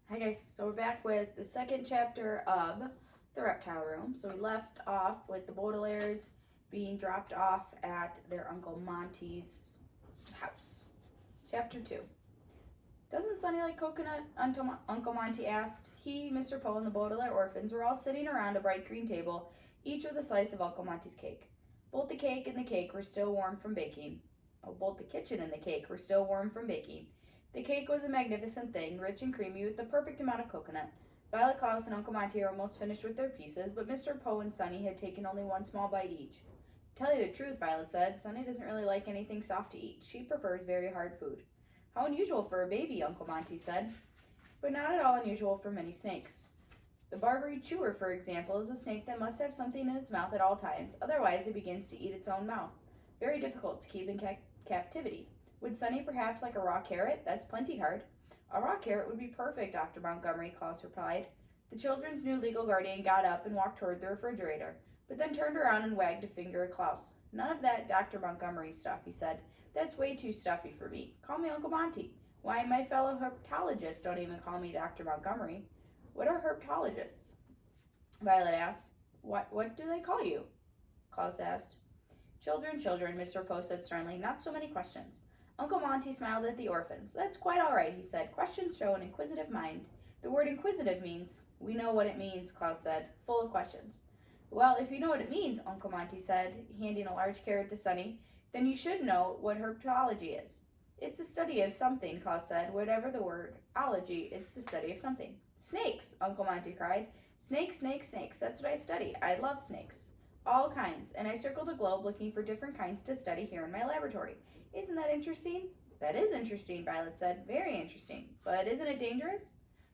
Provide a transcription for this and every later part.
Hi guys, so we're back with the second chapter of the Reptile Room. So we left off with the Baudelaires being dropped off at their Uncle Monty's house. Chapter 2. Doesn't Sonny like coconut? Uncle Monty asked. He, Mr. Poe, and the Baudelaire orphans were all sitting around a bright green table, each with a slice of Uncle Monty's cake. Both the cake and the cake were still warm from baking. Both the kitchen and the cake were still warm from baking. The cake was a magnificent thing, rich and creamy with the perfect amount of coconut. Violet, Klaus, and Uncle Monty were almost finished with their pieces, but Mr. Poe and Sonny had taken only one small bite each. To tell you the truth, Violet said, Sonny doesn't really like anything soft to eat. She prefers very hard food. How unusual for a baby, Uncle Monty said. But not at all unusual for many snakes. The Barbary chewer, for example, is a snake that must have something in its mouth at all times, otherwise it begins to eat its own mouth. Very difficult to keep in captivity. Would Sonny perhaps like a raw carrot? That's plenty hard. A raw carrot would be perfect, Dr. Montgomery, Klaus replied. The children's new legal guardian got up and walked toward the refrigerator, but then turned around and wagged a finger at Klaus. None of that Dr. Montgomery stuff, he said. That's way too stuffy for me. Call me Uncle Monty. Why, my fellow herpetologists don't even call me Dr. Montgomery. What are herpetologists? Violet asked. What do they call you? Klaus asked. Children, Mr. Poe said sternly. Not so many questions. Uncle Monty smiled at the orphans. That's quite all right, he said. Questions show an inquisitive mind. The word inquisitive means, we know what it means, Klaus said, full of questions. Well, if you know what it means, Uncle Monty said, handing a large carrot to Sonny, then you should know what herpetology is. It's the study of something, Klaus said. Whatever the word ology, it's the study of something. Snakes, Uncle Monty cried. Snakes, snakes, snakes. That's what I study. I love snakes. All kinds. And I circled the globe looking for different kinds to study here in my laboratory. Isn't that interesting? That is interesting, Violet said. Very interesting. But isn't it dangerous?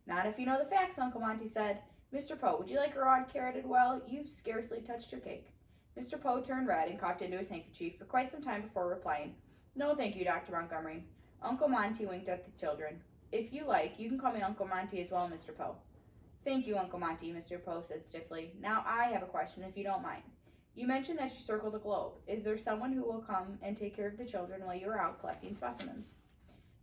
Not if you know the facts, Uncle Monty said. Mr. Poe, would you like a raw carrot? Well, you've scarcely touched your cake. Mr. Poe turned red and coughed into his handkerchief for quite some time before replying. No, thank you, Dr. Montgomery. Uncle Monty winked at the children. If you like, you can call me Uncle Monty as well, Mr. Poe. Thank you, Uncle Monty, Mr. Poe said stiffly. Now I have a question, if you don't mind. You mentioned that you circled the globe. Is there someone who will come and take care of the children while you are out collecting specimens?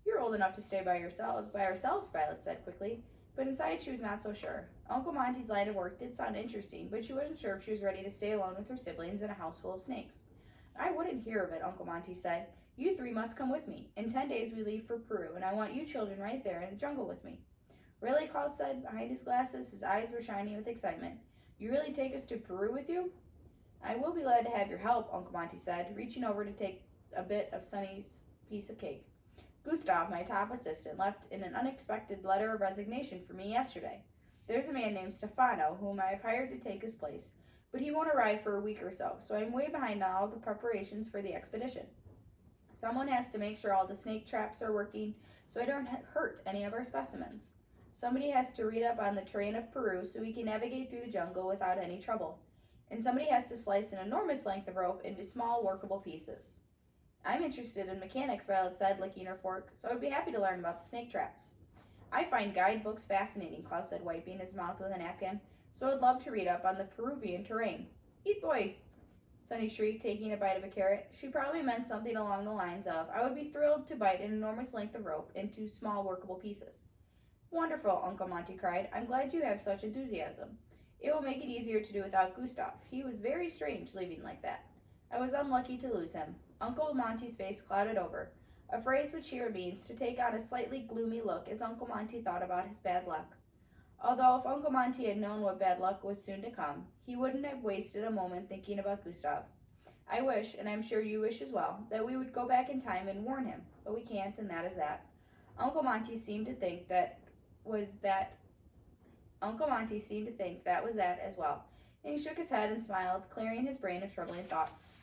You're old enough to stay by ourselves, Violet said quickly, but inside she was not so sure. Uncle Monty's line of work did sound interesting, but she wasn't sure if she was ready to stay alone with her siblings in a house full of snakes. I wouldn't hear of it, Uncle Monty said. You three must come with me. In 10 days we leave for Peru, and I want you children right there in the jungle with me. Really, Klaus said, behind his glasses. His eyes were shining with excitement. You really take us to Peru with you? I will be glad to have your help, Uncle Monty said, reaching over to take a bit of Sonny's piece of cake. Gustav, my top assistant, left in an unexpected letter of resignation for me yesterday. There's a man named Stefano whom I have hired to take his place, but he won't arrive for a week or so I'm way behind on all the preparations for the expedition. Someone has to make sure all the snake traps are working so I don't hurt any of our specimens. Somebody has to read up on the terrain of Peru so we can navigate through the jungle without any trouble. And somebody has to slice an enormous length of rope into small, workable pieces. I'm interested in mechanics, Violet said, licking her fork, so I'd be happy to learn about the snake traps. I find guidebooks fascinating, Klaus said, wiping his mouth with a napkin, so I'd love to read up on the Peruvian terrain. Eat boy, Sonny shrieked, taking a bite of a carrot. She probably meant something along the lines of, I would be thrilled to bite an enormous length of rope into small, workable pieces. Wonderful, Uncle Monty cried. I'm glad you have such enthusiasm. It will make it easier to do without Gustav. He was very strange leaving like that. I was unlucky to lose him. Uncle Monty's face clouded over, a phrase which here means to take on a slightly gloomy look as Uncle Monty thought about his bad luck. Although if Uncle Monty had known what bad luck was soon to come, he wouldn't have wasted a moment thinking about Gustav. I wish, and I'm sure you wish as well, that we would go back in time and warn him, but we can't, and that is that. Uncle Monty seemed to think that was that as well, and he shook his head and smiled, clearing his brain of troubling thoughts.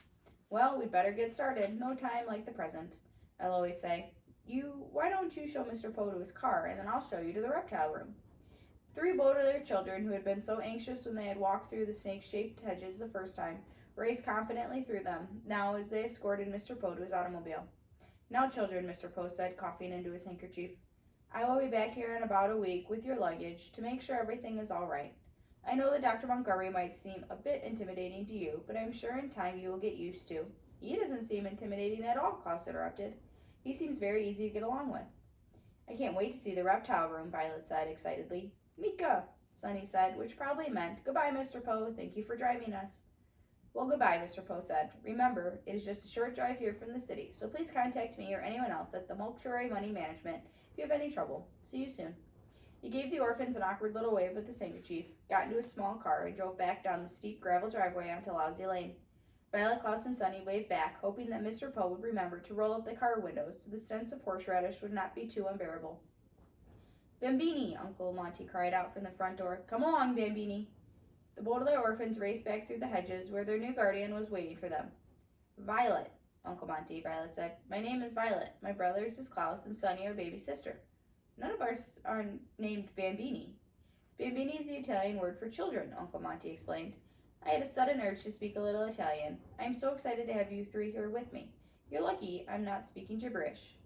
Well, we'd better get started. No time like the present, I'll always say. Why don't you show Mr. Poe to his car, and then I'll show you to the reptile room. Three Baudelaire children, who had been so anxious when they had walked through the snake-shaped hedges the first time, raced confidently through them, now as they escorted Mr. Poe to his automobile. Now, children, Mr. Poe said, coughing into his handkerchief, I will be back here in about a week with your luggage to make sure everything is all right. I know that Dr. Montgomery might seem a bit intimidating to you, but I'm sure in time you will get used to. He doesn't seem intimidating at all, Klaus interrupted. He seems very easy to get along with. I can't wait to see the reptile room, Violet said excitedly. Mika, Sunny said, which probably meant, goodbye, Mr. Poe, thank you for driving us. Well, goodbye, Mr. Poe said. Remember, it is just a short drive here from the city, so please contact me or anyone else at the Mortuary Money Management if you have any trouble. See you soon. He gave the orphans an awkward little wave with his handkerchief, got into a small car, and drove back down the steep gravel driveway onto Lousy Lane. Violet, Klaus, and Sunny waved back, hoping that Mr. Poe would remember to roll up the car windows so the stench of horseradish would not be too unbearable. Bambini, Uncle Monty cried out from the front door. Come along, Bambini. The Baudelaire orphans raced back through the hedges where their new guardian was waiting for them. Violet, Uncle Monty, Violet said. My name is Violet. My brothers is Klaus and Sunny, our baby sister. None of us are named Bambini. Bambini is the Italian word for children, Uncle Monty explained. I had a sudden urge to speak a little Italian. I am so excited to have you three here with me. You're lucky I'm not speaking gibberish.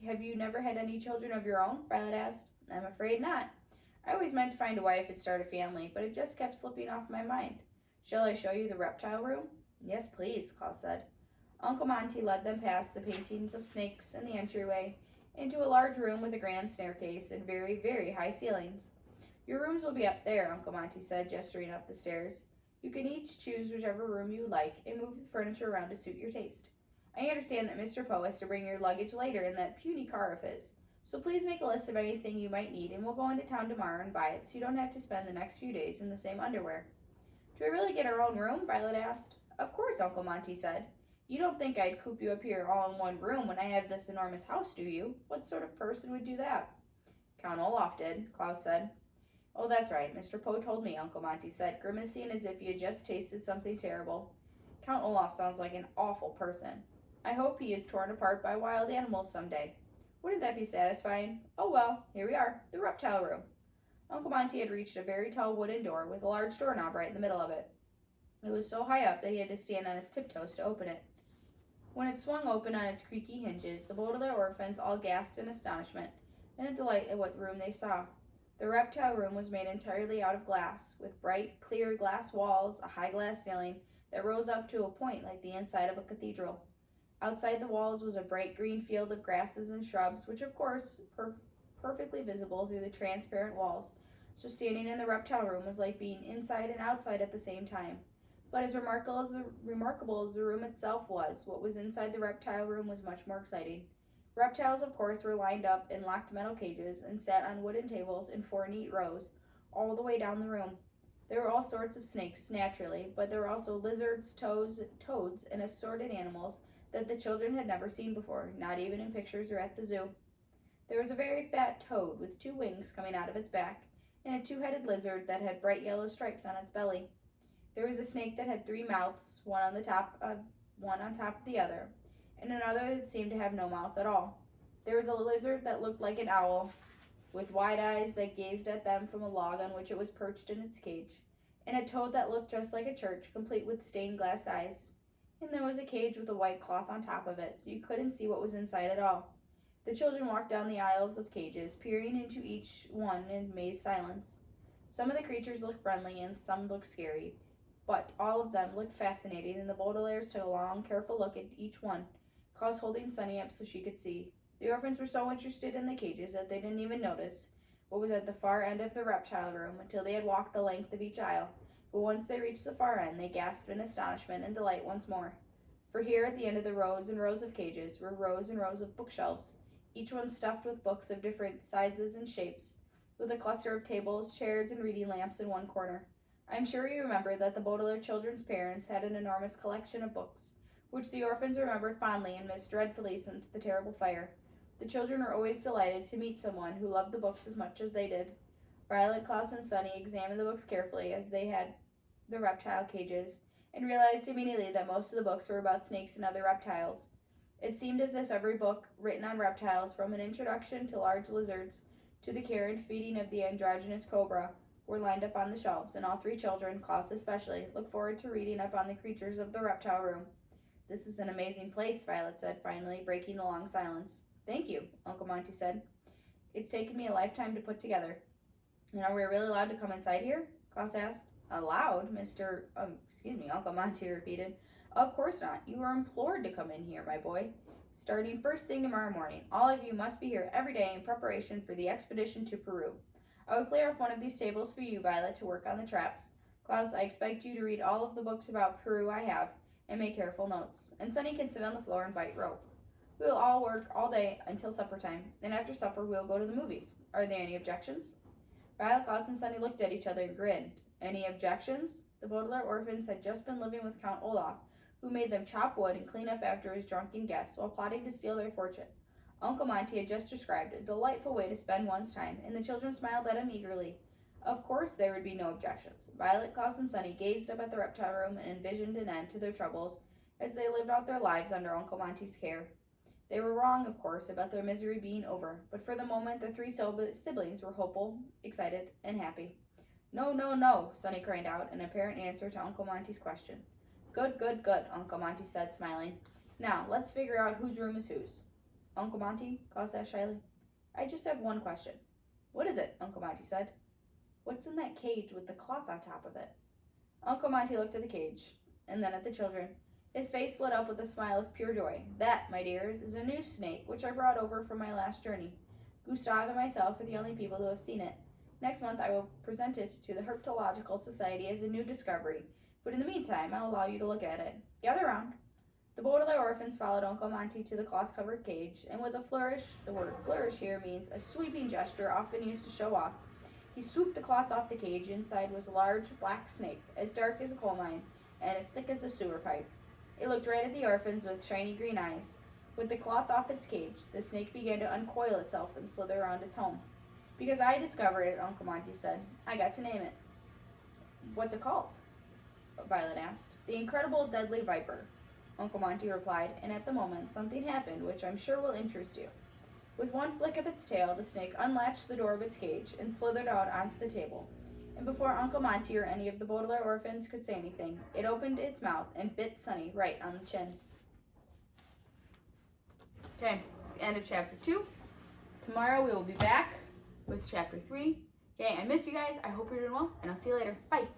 Have you never had any children of your own? Violet asked. I'm afraid not. I always meant to find a wife and start a family, but it just kept slipping off my mind. Shall I show you the reptile room? Yes, please, Klaus said. Uncle Monty led them past the paintings of snakes in the entryway into a large room with a grand staircase and very, very high ceilings. Your rooms will be up there, Uncle Monty said, gesturing up the stairs. You can each choose whichever room you like and move the furniture around to suit your taste. I understand that Mr. Poe has to bring your luggage later in that puny car of his, so please make a list of anything you might need and we'll go into town tomorrow and buy it so you don't have to spend the next few days in the same underwear. Do we really get our own room? Violet asked. Of course, Uncle Monty said. You don't think I'd coop you up here all in one room when I have this enormous house, do you? What sort of person would do that? Count Olaf did, Klaus said. Oh, that's right. Mr. Poe told me, Uncle Monty said, grimacing as if he had just tasted something terrible. Count Olaf sounds like an awful person. I hope he is torn apart by wild animals someday. Wouldn't that be satisfying? Oh well, here we are, the reptile room. Uncle Monty had reached a very tall wooden door with a large doorknob right in the middle of it. It was so high up that he had to stand on his tiptoes to open it. When it swung open on its creaky hinges, the Baudelaire orphans all gasped in astonishment and in delight at what room they saw. The reptile room was made entirely out of glass, with bright, clear glass walls, a high glass ceiling that rose up to a point like the inside of a cathedral. Outside the walls was a bright green field of grasses and shrubs, which of course perfectly visible through the transparent walls, so standing in the reptile room was like being inside and outside at the same time. But as remarkable as the room itself was, what was inside the reptile room was much more exciting. Reptiles, of course, were lined up in locked metal cages and sat on wooden tables in 4 neat rows, all the way down the room. There were all sorts of snakes, naturally, but there were also lizards, toads, and assorted animals that the children had never seen before, not even in pictures or at the zoo. There was a very fat toad with 2 wings coming out of its back, and a 2-headed lizard that had bright yellow stripes on its belly. There was a snake that had 3 mouths, one on top of the other, and another that seemed to have no mouth at all. There was a lizard that looked like an owl, with wide eyes that gazed at them from a log on which it was perched in its cage, and a toad that looked just like a church, complete with stained glass eyes. And there was a cage with a white cloth on top of it, so you couldn't see what was inside at all. The children walked down the aisles of cages, peering into each one in amazed silence. Some of the creatures looked friendly and some looked scary, but all of them looked fascinating, and the Baudelaires took a long, careful look at each one, Klaus holding Sunny up so she could see. The orphans were so interested in the cages that they didn't even notice what was at the far end of the reptile room until they had walked the length of each aisle. But once they reached the far end, they gasped in astonishment and delight once more. For here, at the end of the rows and rows of cages, were rows and rows of bookshelves, each one stuffed with books of different sizes and shapes, with a cluster of tables, chairs, and reading lamps in one corner. I am sure you remember that the Baudelaire children's parents had an enormous collection of books, which the orphans remembered fondly and missed dreadfully since the terrible fire. The children were always delighted to meet someone who loved the books as much as they did. Violet, Klaus, and Sunny examined the books carefully as they had the reptile cages, and realized immediately that most of the books were about snakes and other reptiles. It seemed as if every book written on reptiles, from an introduction to large lizards to the care and feeding of the androgynous cobra, were lined up on the shelves, and all 3 children, Klaus especially, looked forward to reading up on the creatures of the reptile room. This is an amazing place, Violet said, finally breaking the long silence. Thank you, Uncle Monty said. It's taken me a lifetime to put together. And are we really allowed to come inside here? Klaus asked. Allowed? Uncle Monty repeated. Of course not. You are implored to come in here, my boy. starting first thing tomorrow morning. All of you must be here every day in preparation for the expedition to Peru. I will clear off one of these tables for you, Violet, to work on the traps. Klaus, I expect you to read all of the books about Peru I have and make careful notes. And Sunny can sit on the floor and bite rope. We will all work all day until supper time. Then after supper, we will go to the movies. Are there any objections? Violet, Klaus, and Sunny looked at each other and grinned. Any objections? The Baudelaire orphans had just been living with Count Olaf, who made them chop wood and clean up after his drunken guests while plotting to steal their fortune. Uncle Monty had just described a delightful way to spend one's time, and the children smiled at him eagerly. Of course there would be no objections. Violet, Klaus, and Sunny gazed up at the reptile room and envisioned an end to their troubles as they lived out their lives under Uncle Monty's care. They were wrong, of course, about their misery being over, but for the moment the three siblings were hopeful, excited, and happy. No, no, no, Sunny cried out in apparent answer to Uncle Monty's question. Good, good, good, Uncle Monty said, smiling. Now, let's figure out whose room is whose. Uncle Monty, Klaus asked shyly. I just have one question. What is it? Uncle Monty said. What's in that cage with the cloth on top of it? Uncle Monty looked at the cage, and then at the children. His face lit up with a smile of pure joy. That, my dears, is a new snake which I brought over from my last journey. Gustave and myself are the only people who have seen it. Next month I will present it to the Herpetological Society as a new discovery, but in the meantime I will allow you to look at it. Gather round. The Baudelaire orphans followed Uncle Monty to the cloth-covered cage, and with a flourish, the word flourish here means a sweeping gesture often used to show off, he swooped the cloth off the cage. Inside was a large black snake, as dark as a coal mine, and as thick as a sewer pipe. It looked right at the orphans with shiny green eyes. With the cloth off its cage, the snake began to uncoil itself and slither around its home. Because I discovered it, Uncle Monty said, I got to name it. What's it called? Violet asked. The Incredible Deadly Viper, Uncle Monty replied, and at the moment something happened which I'm sure will interest you. With one flick of its tail, the snake unlatched the door of its cage and slithered out onto the table. And before Uncle Monty or any of the Baudelaire orphans could say anything, it opened its mouth and bit Sunny right on the chin. Okay, the end of chapter 2. Tomorrow we will be back with chapter 3. Okay, I miss you guys. I hope you're doing well, and I'll see you later. Bye.